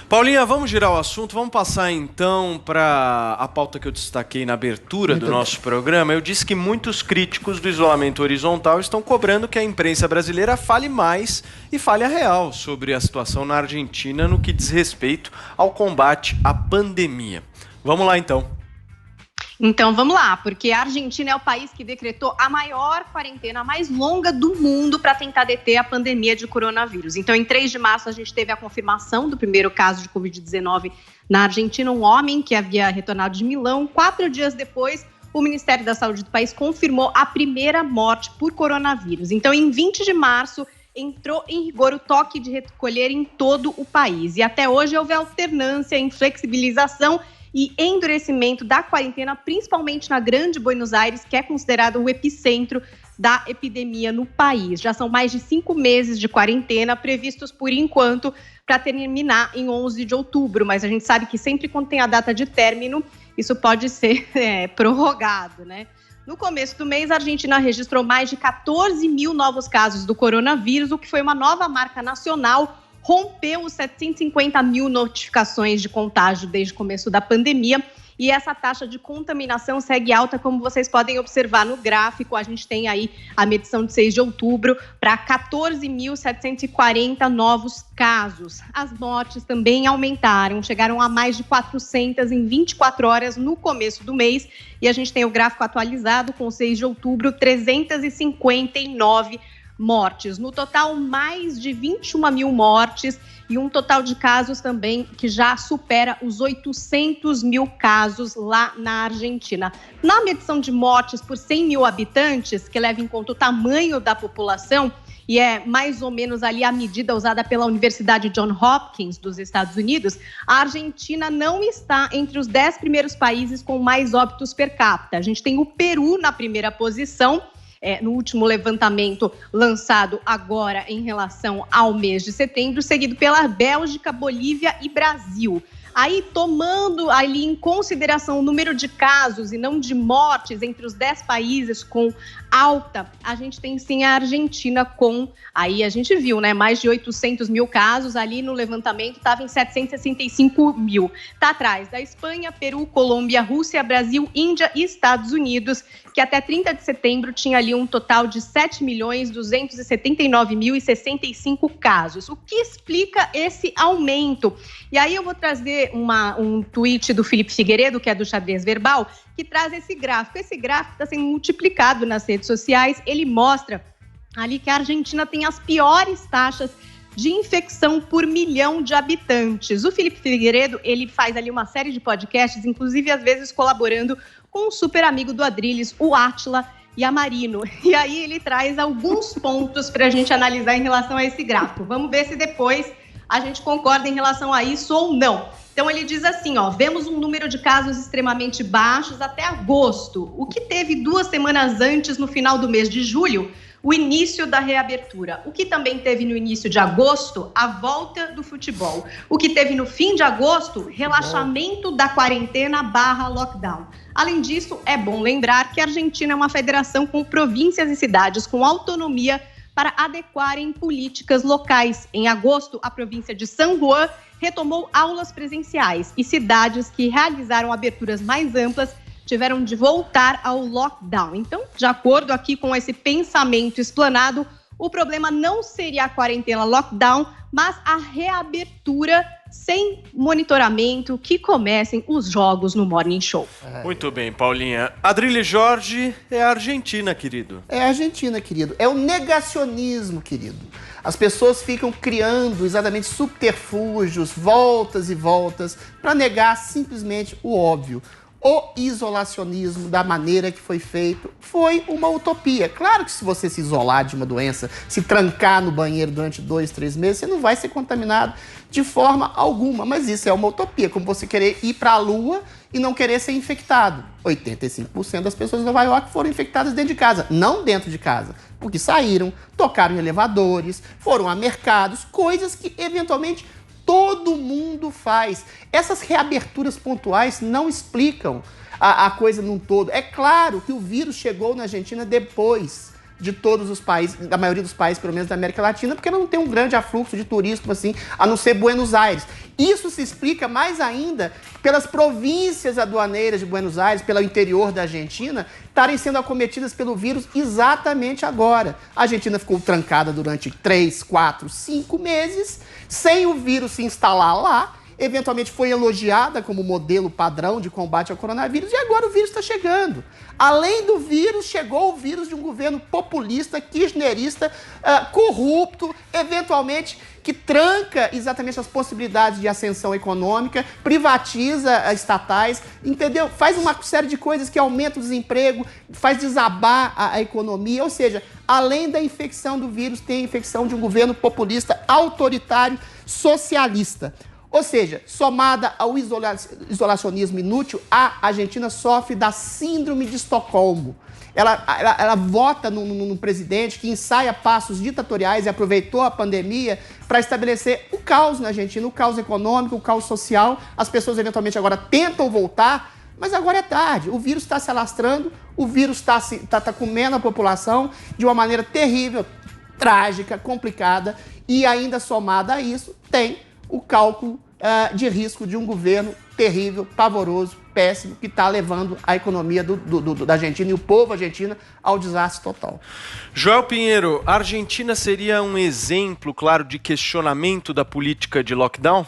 Paulinha, vamos girar o assunto, vamos passar então para a pauta que eu destaquei na abertura do nosso programa. Eu disse que muitos críticos do isolamento horizontal estão cobrando que a imprensa brasileira fale mais e fale a real sobre a situação na Argentina no que diz respeito ao combate à pandemia. Vamos lá então. Então vamos lá, porque a Argentina é o país que decretou a maior quarentena, a mais longa do mundo para tentar deter a pandemia de coronavírus. Então em 3 de março a gente teve a confirmação do primeiro caso de Covid-19 na Argentina, um homem que havia retornado de Milão. 4 dias depois, o Ministério da Saúde do país confirmou a primeira morte por coronavírus. Então em 20 de março entrou em rigor o toque de recolher em todo o país. E até hoje houve alternância em flexibilização e endurecimento da quarentena, principalmente na Grande Buenos Aires, que é considerado o epicentro da epidemia no país. Já são mais de 5 meses de quarentena previstos, por enquanto, para terminar em 11 de outubro. Mas a gente sabe que sempre quando tem a data de término, isso pode ser prorrogado, né? No começo do mês, a Argentina registrou mais de 14 mil novos casos do coronavírus, o que foi uma nova marca nacional. Rompeu os 750 mil notificações de contágio desde o começo da pandemia e essa taxa de contaminação segue alta, como vocês podem observar no gráfico. A gente tem aí a medição de 6 de outubro para 14.740 novos casos. As mortes também aumentaram, chegaram a mais de 400 em 24 horas no começo do mês e a gente tem o gráfico atualizado com 6 de outubro, 359 mortes. No total, mais de 21 mil mortes e um total de casos também que já supera os 800 mil casos lá na Argentina. Na medição de mortes por 100 mil habitantes, que leva em conta o tamanho da população, e é mais ou menos ali a medida usada pela Universidade Johns Hopkins dos Estados Unidos, a Argentina não está entre os 10 primeiros países com mais óbitos per capita. A gente tem o Peru na primeira posição, no último levantamento lançado agora em relação ao mês de setembro, seguido pela Bélgica, Bolívia e Brasil. Aí, tomando ali em consideração o número de casos e não de mortes entre os 10 países com alta, a gente tem sim a Argentina com, aí a gente viu, né, mais de 800 mil casos, ali no levantamento estava em 765 mil. Está atrás da Espanha, Peru, Colômbia, Rússia, Brasil, Índia e Estados Unidos, que até 30 de setembro tinha ali um total de 7.279.065 casos. O que explica esse aumento? E aí eu vou trazer um tweet do Felipe Figueiredo, que é do Xadrez Verbal, que traz esse gráfico. Esse gráfico está sendo multiplicado nas redes sociais. Ele mostra ali que a Argentina tem as piores taxas de infecção por milhão de habitantes. O Felipe Figueiredo, ele faz ali uma série de podcasts, inclusive às vezes colaborando com um super amigo do Adrilles, o Átila Yamarino. E aí ele traz alguns pontos para a gente analisar em relação a esse gráfico. Vamos ver se depois a gente concorda em relação a isso ou não. Então ele diz assim, vemos um número de casos extremamente baixos até agosto, o que teve 2 semanas antes, no final do mês de julho, o início da reabertura. O que também teve no início de agosto, a volta do futebol. O que teve no fim de agosto, relaxamento da quarentena / lockdown. Além disso, é bom lembrar que a Argentina é uma federação com províncias e cidades com autonomia para adequarem políticas locais. Em agosto, a província de San Juan retomou aulas presenciais e cidades que realizaram aberturas mais amplas tiveram de voltar ao lockdown. Então, de acordo aqui com esse pensamento explanado, o problema não seria a quarentena lockdown, mas a reabertura sem monitoramento, que comecem os jogos no Morning Show. Muito bem, Paulinha. Adrilles Jorge é a Argentina, querido. É a Argentina, querido. É o negacionismo, querido. As pessoas ficam criando exatamente subterfúgios, voltas e voltas, para negar simplesmente o óbvio. O isolacionismo, da maneira que foi feito, foi uma utopia. Claro que se você se isolar de uma doença, se trancar no banheiro durante 2, 3 meses, você não vai ser contaminado de forma alguma. Mas isso é uma utopia, como você querer ir para a Lua e não querer ser infectado. 85% das pessoas em Nova York foram infectadas dentro de casa, não dentro de casa. Porque saíram, tocaram em elevadores, foram a mercados, coisas que eventualmente todo mundo faz. Essas reaberturas pontuais não explicam a coisa num todo. É claro que o vírus chegou na Argentina depois de todos os países, da maioria dos países, pelo menos da América Latina, porque ela não tem um grande afluxo de turismo, assim, a não ser Buenos Aires. Isso se explica mais ainda pelas províncias aduaneiras de Buenos Aires, pelo interior da Argentina, estarem sendo acometidas pelo vírus exatamente agora. A Argentina ficou trancada durante 3, 4, 5 meses, sem o vírus se instalar lá, eventualmente foi elogiada como modelo padrão de combate ao coronavírus, e agora o vírus está chegando. Além do vírus, chegou o vírus de um governo populista, kirchnerista, corrupto, eventualmente que tranca exatamente as possibilidades de ascensão econômica, privatiza estatais, entendeu? Faz uma série de coisas que aumenta o desemprego, faz desabar a economia, ou seja, além da infecção do vírus, tem a infecção de um governo populista, autoritário, socialista. Ou seja, somada ao isolacionismo inútil, a Argentina sofre da síndrome de Estocolmo. Ela vota num presidente que ensaia passos ditatoriais e aproveitou a pandemia para estabelecer o caos na Argentina, o caos econômico, o caos social. As pessoas eventualmente agora tentam voltar, mas agora é tarde. O vírus está se alastrando, o vírus está comendo a população de uma maneira terrível, trágica, complicada, e ainda somada a isso, tem o cálculo de risco de um governo terrível, pavoroso, péssimo, que está levando a economia da Argentina e o povo argentino ao desastre total. Joel Pinheiro, a Argentina seria um exemplo, claro, de questionamento da política de lockdown?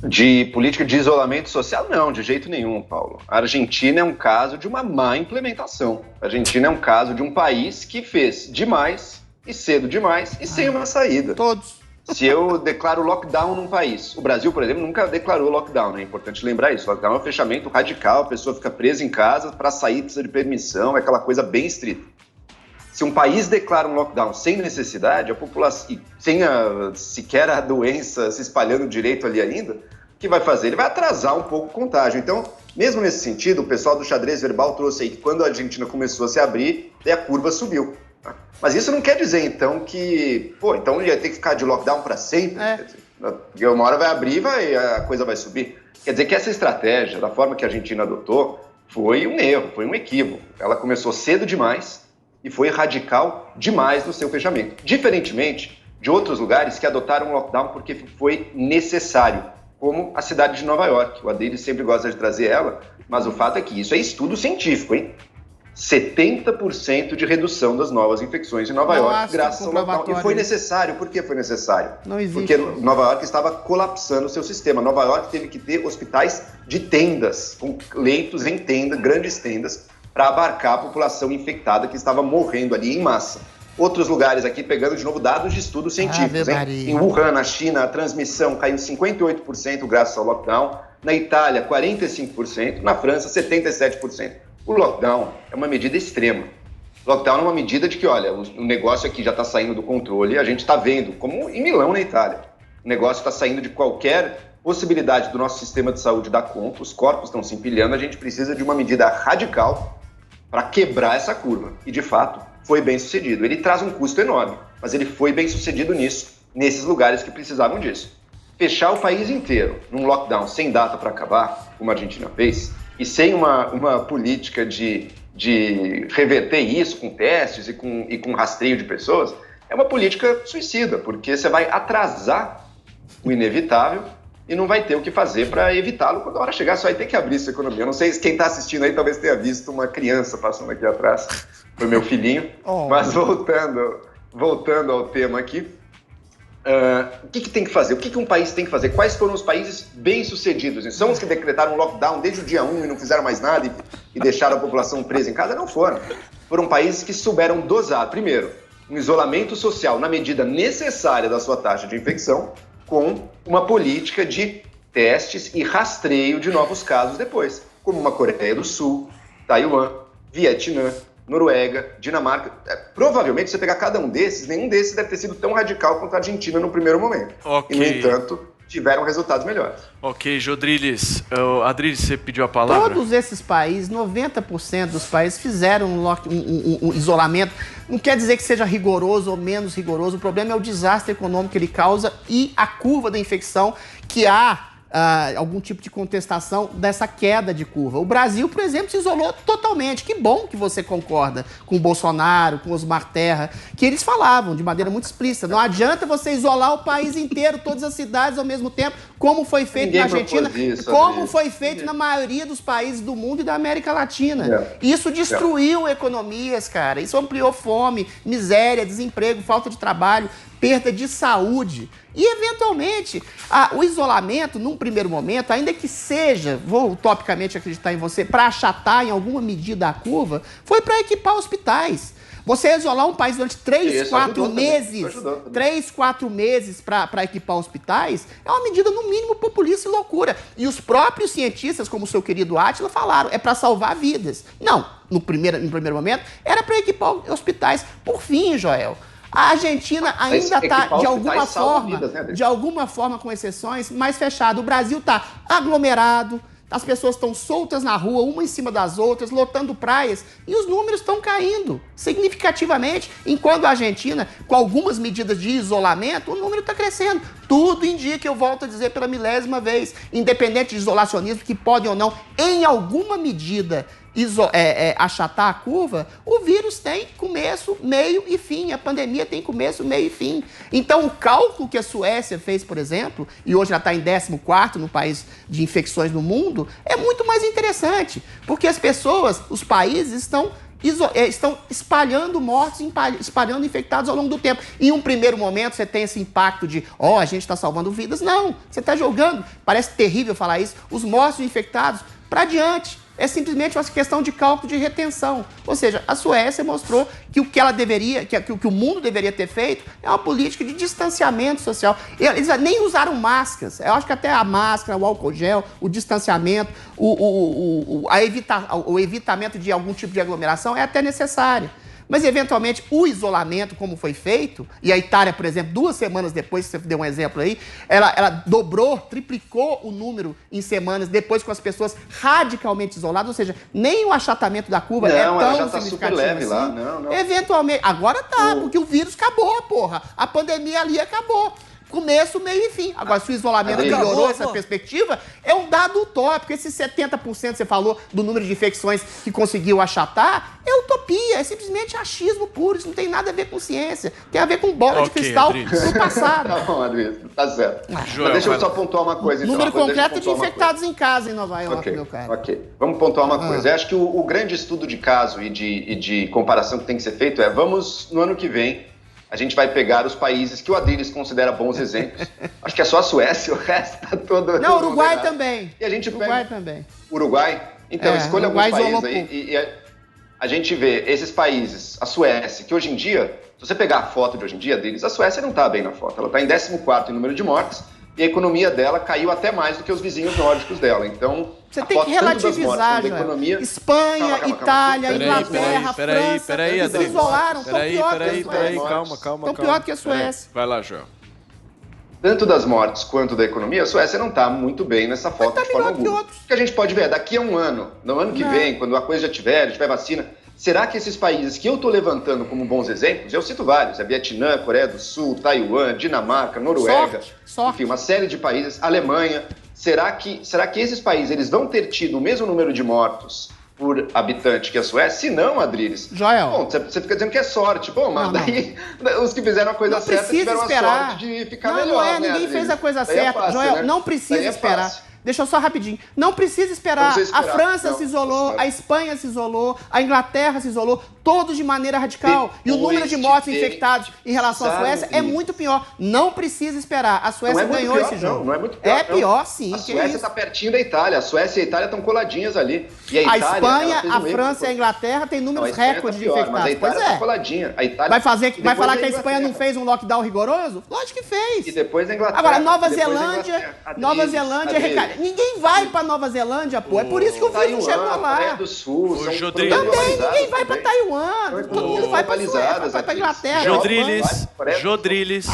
De política de isolamento social? Não, de jeito nenhum, Paulo. A Argentina é um caso de uma má implementação. A Argentina é um caso de um país que fez demais e cedo demais e sem uma saída. Todos. Se eu declaro lockdown num país, o Brasil, por exemplo, nunca declarou lockdown, né? É importante lembrar isso. Lockdown é um fechamento radical, a pessoa fica presa em casa, para sair precisa de permissão, é aquela coisa bem estrita. Se um país declara um lockdown sem necessidade, a população, sem sequer a doença se espalhando direito ali ainda, o que vai fazer? Ele vai atrasar um pouco o contágio. Então, mesmo nesse sentido, o pessoal do xadrez verbal trouxe aí que quando a Argentina começou a se abrir, a curva subiu. Mas isso não quer dizer, então, que... então ia ter que ficar de lockdown para sempre. Porque uma hora vai abrir e a coisa vai subir. Quer dizer que essa estratégia, da forma que a Argentina adotou, foi um erro, foi um equívoco. Ela começou cedo demais e foi radical demais no seu fechamento. Diferentemente de outros lugares que adotaram o lockdown porque foi necessário, como a cidade de Nova York. O Adriles sempre gosta de trazer ela, mas o fato é que isso é estudo científico, hein? 70% de redução das novas infecções em Nova York, graças ao lockdown. E foi necessário. Por que foi necessário? Não existe. Porque Nova York estava colapsando o seu sistema. Nova York teve que ter hospitais de tendas, com leitos em tenda, grandes tendas, para abarcar a população infectada que estava morrendo ali em massa. Outros lugares aqui, pegando de novo dados de estudos científicos. Em Wuhan, na China, a transmissão caiu 58% graças ao lockdown. Na Itália, 45%. Na França, 77%. O lockdown é uma medida extrema. O lockdown é uma medida de que, olha, o negócio aqui já está saindo do controle, a gente está vendo, como em Milão, na Itália. O negócio está saindo de qualquer possibilidade do nosso sistema de saúde dar conta, os corpos estão se empilhando, a gente precisa de uma medida radical para quebrar essa curva. E, de fato, foi bem sucedido. Ele traz um custo enorme, mas ele foi bem sucedido nisso, nesses lugares que precisavam disso. Fechar o país inteiro num lockdown sem data para acabar, como a Argentina fez, e sem uma política de reverter isso com testes e com rastreio de pessoas, é uma política suicida, porque você vai atrasar o inevitável e não vai ter o que fazer para evitá-lo. Quando a hora chegar, só vai ter que abrir essa economia. Eu não sei se quem está assistindo aí talvez tenha visto uma criança passando aqui atrás. Foi meu filhinho. Mas voltando ao tema aqui, o que tem que fazer? O que um país tem que fazer? Quais foram os países bem-sucedidos? São os que decretaram lockdown desde o dia 1 e não fizeram mais nada e deixaram a população presa em casa? Não foram. Foram países que souberam dosar, primeiro, um isolamento social na medida necessária da sua taxa de infecção, com uma política de testes e rastreio de novos casos depois, como uma Coreia do Sul, Taiwan, Vietnã, Noruega, Dinamarca. Provavelmente, se você pegar cada um desses, nenhum desses deve ter sido tão radical quanto a Argentina no primeiro momento. Okay. E, no entanto, tiveram resultados melhores. Ok, Jodriles. Adriles, você pediu a palavra? Todos esses países, 90% dos países fizeram um isolamento. Não quer dizer que seja rigoroso ou menos rigoroso. O problema é o desastre econômico que ele causa e a curva da infecção que há algum tipo de contestação dessa queda de curva. O Brasil, por exemplo, se isolou totalmente. Que bom que você concorda com o Bolsonaro, com o Osmar Terra, que eles falavam de maneira muito explícita. Não adianta você isolar o país inteiro, todas as cidades ao mesmo tempo, como foi feito na Argentina, como foi feito na maioria dos países do mundo e da América Latina. Isso destruiu economias, cara. Isso ampliou fome, miséria, desemprego, falta de trabalho, perda de saúde. E, eventualmente, o isolamento, num primeiro momento, ainda que seja, vou utopicamente acreditar em você, para achatar em alguma medida a curva, foi para equipar hospitais. Você isolar um país durante 3, 4 meses para equipar hospitais é uma medida, no mínimo, populista e loucura. E os próprios cientistas, como o seu querido Átila, falaram, é para salvar vidas. Não, no primeiro momento, era para equipar hospitais. Por fim, Joel, a Argentina ainda está, de alguma forma, com exceções, mais fechada. O Brasil está aglomerado, as pessoas estão soltas na rua, uma em cima das outras, lotando praias, e os números estão caindo significativamente, enquanto a Argentina, com algumas medidas de isolamento, o número está crescendo. Tudo indica, eu volto a dizer pela milésima vez, independente de isolacionismo, que podem ou não, em alguma medida, achatar a curva, o vírus tem começo, meio e fim. A pandemia tem começo, meio e fim. Então, o cálculo que a Suécia fez, por exemplo, e hoje já está em 14º no país de infecções no mundo, é muito mais interessante, porque as pessoas, os países estão espalhando mortos, espalhando infectados ao longo do tempo. Em um primeiro momento, você tem esse impacto de, a gente está salvando vidas. Não, você está jogando, parece terrível falar isso, os mortos e infectados para adiante. É simplesmente uma questão de cálculo de retenção. Ou seja, a Suécia mostrou que o que ela deveria, que o o mundo deveria ter feito é uma política de distanciamento social. Eles nem usaram máscaras. Eu acho que até a máscara, o álcool gel, o distanciamento, o evitamento de algum tipo de aglomeração é até necessário. Mas, eventualmente, o isolamento, como foi feito, e a Itália, por exemplo, 2 semanas depois, você deu um exemplo aí, ela dobrou, triplicou o número em semanas, depois com as pessoas radicalmente isoladas, ou seja, nem o achatamento da curva é tão ela já tá significativo super leve assim. lá. Não. Eventualmente, agora tá, porque o vírus acabou, porra. A pandemia ali acabou. Começo, meio e fim. Agora, se o isolamento melhorou essa perspectiva, é um dado utópico. Esse 70% que você falou do número de infecções que conseguiu achatar é utopia, é simplesmente achismo puro. Isso não tem nada a ver com ciência. Tem a ver com bola de cristal do passado. Tá bom, Adriano, tá certo. Joel, mas deixa eu só pontuar uma coisa. Número concreto de infectados em casa em Nova York, meu cara. Ok, vamos pontuar uma coisa. Eu acho que o grande estudo de caso e de comparação que tem que ser feito é, vamos, no ano que vem, a gente vai pegar os países que o Adriles considera bons exemplos. Acho que é só a Suécia, o resto tá todo... Não, Uruguai também. E a gente Uruguai também. Uruguai? Então, escolha alguns países aí e a gente vê esses países, a Suécia, que hoje em dia, se você pegar a foto de hoje em dia deles, a Suécia não está bem na foto. Ela está em 14º em número de mortes e a economia dela caiu até mais do que os vizinhos nórdicos dela. Então, você tem que relativizar, Joel. Espanha, Itália, Inglaterra, França, eles se isolaram, estão pior que a Suécia. Calma. Estão pior que a Suécia. Vai lá, Joel. Tanto das mortes quanto da economia, a Suécia não está muito bem nessa foto de forma alguma. O que a gente pode ver é, daqui a um ano, no ano que vem, quando a coisa já tiver vacina, será que esses países que eu estou levantando como bons exemplos, eu cito vários, Vietnã, Coreia do Sul, Taiwan, Dinamarca, Noruega, enfim, uma série de países, Alemanha, será que esses países eles vão ter tido o mesmo número de mortos por habitante que a Suécia? Se não, Adriles, Joel, bom, você fica dizendo que é sorte. Bom, mas daí os que fizeram a coisa certa tiveram a sorte de ficar melhor, né, ninguém Adriles? Fez a coisa certa. Joel, não precisa esperar. Deixa eu só rapidinho. Não precisa esperar. A França se isolou, a Espanha se isolou, a Inglaterra se isolou, todos de maneira radical. E o número de mortos infectados em relação à Suécia é muito pior. Não precisa esperar. A Suécia ganhou esse jogo. Não é muito pior. É pior, sim. A Suécia está pertinho da Itália. A Suécia e a Itália estão coladinhas ali. E a Espanha, a França e a Inglaterra têm números recordes de infectados. Mas a Itália está coladinha. Vai falar que a Espanha não fez um lockdown rigoroso? Lógico que fez. E depois a Inglaterra. Agora, Nova Zelândia, ninguém vai pra Nova Zelândia, pô. É por isso que o vírus não chegou lá. Coreia do Sul, também ninguém vai pra Taiwan. Todo mundo vai pra Suécia, vai pra Inglaterra. Jodriles,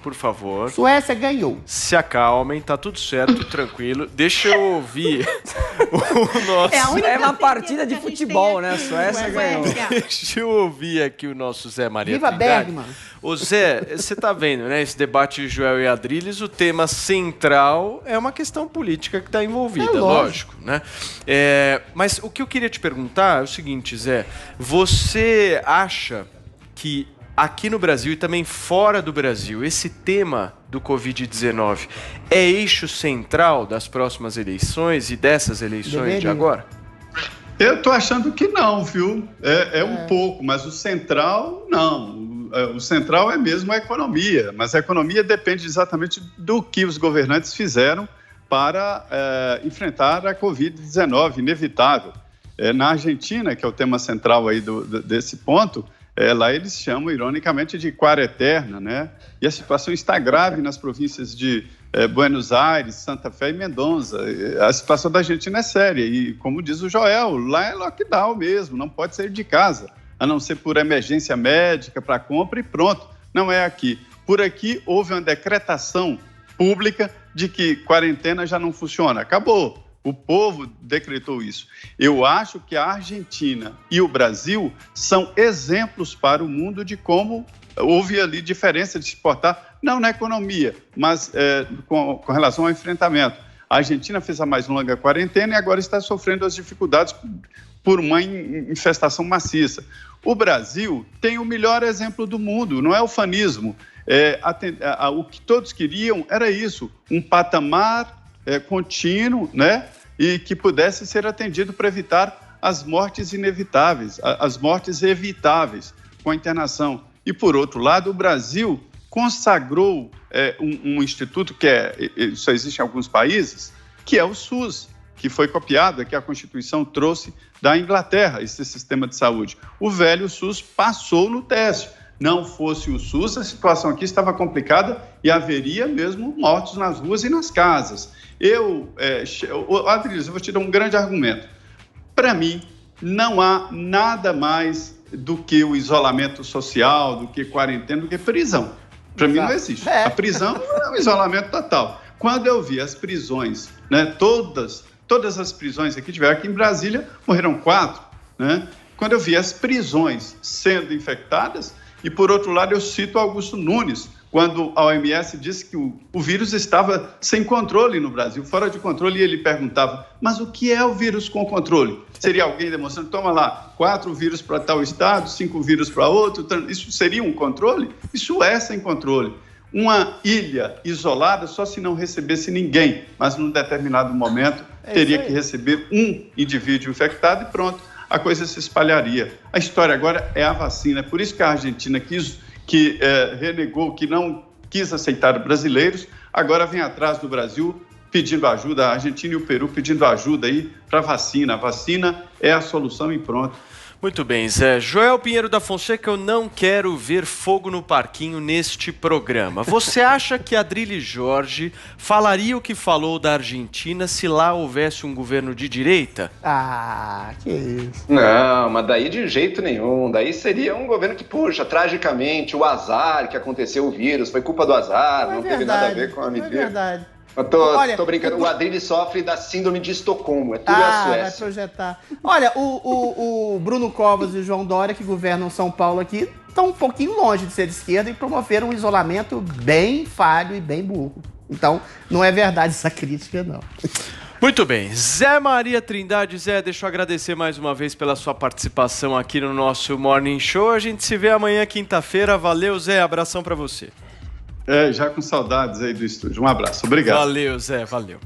por favor. Suécia ganhou. Se acalmem, tá tudo certo, tranquilo. Deixa eu ouvir o nosso... É uma partida de futebol, né? Suécia ganhou. Deixa eu ouvir aqui o nosso Zé Maria Viva Trindade. Bergman. Ô Zé, você tá vendo, né? Esse debate de Joel e Adrilles, o tema central é uma questão política que está envolvida, lógico, né? Mas o que eu queria te perguntar é o seguinte, Zé. Você acha que aqui no Brasil e também fora do Brasil, esse tema do Covid-19 é eixo central das próximas eleições e dessas eleições de agora? Eu estou achando que não, viu? Um pouco, mas o central, não. O central é mesmo a economia, mas a economia depende exatamente do que os governantes fizeram para enfrentar a Covid-19, inevitável. Na Argentina, que é o tema central aí desse ponto, lá eles chamam, ironicamente, de quarentena, né? E a situação está grave nas províncias de Buenos Aires, Santa Fé e Mendoza. A situação da Argentina é séria e, como diz o Joel, lá é lockdown mesmo, não pode sair de casa, a não ser por emergência médica, para compra e pronto. Não é aqui. Por aqui houve uma decretação pública de que quarentena já não funciona. Acabou. O povo decretou isso. Eu acho que a Argentina e o Brasil são exemplos para o mundo de como houve ali diferença de se portar, não na economia, mas com relação ao enfrentamento. A Argentina fez a mais longa quarentena e agora está sofrendo as dificuldades por uma infestação maciça. O Brasil tem o melhor exemplo do mundo, não é ufanismo. O que todos queriam era isso, um patamar contínuo, né? E que pudesse ser atendido para evitar as mortes inevitáveis, as mortes evitáveis com a internação. E, por outro lado, o Brasil consagrou um instituto que só existe em alguns países, que é o SUS, que foi copiado, que a Constituição trouxe da Inglaterra, esse sistema de saúde. O velho SUS passou no teste. Não fosse o SUS, a situação aqui estava complicada e haveria mesmo mortos nas ruas e nas casas. Adrilles, eu vou te dar um grande argumento. Para mim, não há nada mais do que o isolamento social, do que quarentena, do que prisão. Para mim não existe. A prisão é um isolamento total. Quando eu vi as prisões, né, todas as prisões aqui tiveram, aqui em Brasília morreram 4, né? Quando eu vi as prisões sendo infectadas, e por outro lado eu cito Augusto Nunes, quando a OMS disse que o vírus estava sem controle no Brasil, fora de controle, e ele perguntava, mas o que é o vírus com controle? Seria alguém demonstrando, toma lá, 4 vírus para tal estado, 5 vírus para outro, isso seria um controle? Isso é sem controle. Uma ilha isolada só se não recebesse ninguém, mas num determinado momento teria que receber um indivíduo infectado e pronto, a coisa se espalharia. A história agora é a vacina, é por isso que a Argentina renegou, que não quis aceitar brasileiros, agora vem atrás do Brasil pedindo ajuda, a Argentina e o Peru pedindo ajuda aí para a vacina. A vacina é a solução e pronto. Muito bem, Zé. Joel Pinheiro da Fonseca, eu não quero ver fogo no parquinho neste programa. Você acha que Adrilles Jorge falaria o que falou da Argentina se lá houvesse um governo de direita? Ah, que isso. Não, mas daí de jeito nenhum. Daí seria um governo que, puxa, tragicamente, o azar que aconteceu o vírus, foi culpa do azar, não teve nada a ver com a medida. É verdade. Eu tô brincando, o Adrilles sofre da síndrome de Estocolmo, é tudo a Suécia. Vai projetar. Olha, o Bruno Covas e o João Dória, que governam São Paulo aqui, estão um pouquinho longe de ser de esquerda e promoveram um isolamento bem falho e bem burro. Então, não é verdade essa crítica, não. Muito bem. Zé Maria Trindade. Zé, deixa eu agradecer mais uma vez pela sua participação aqui no nosso Morning Show. A gente se vê amanhã, quinta-feira. Valeu, Zé. Abração pra você. Já com saudades aí do estúdio. Um abraço. Obrigado. Valeu, Zé. Valeu.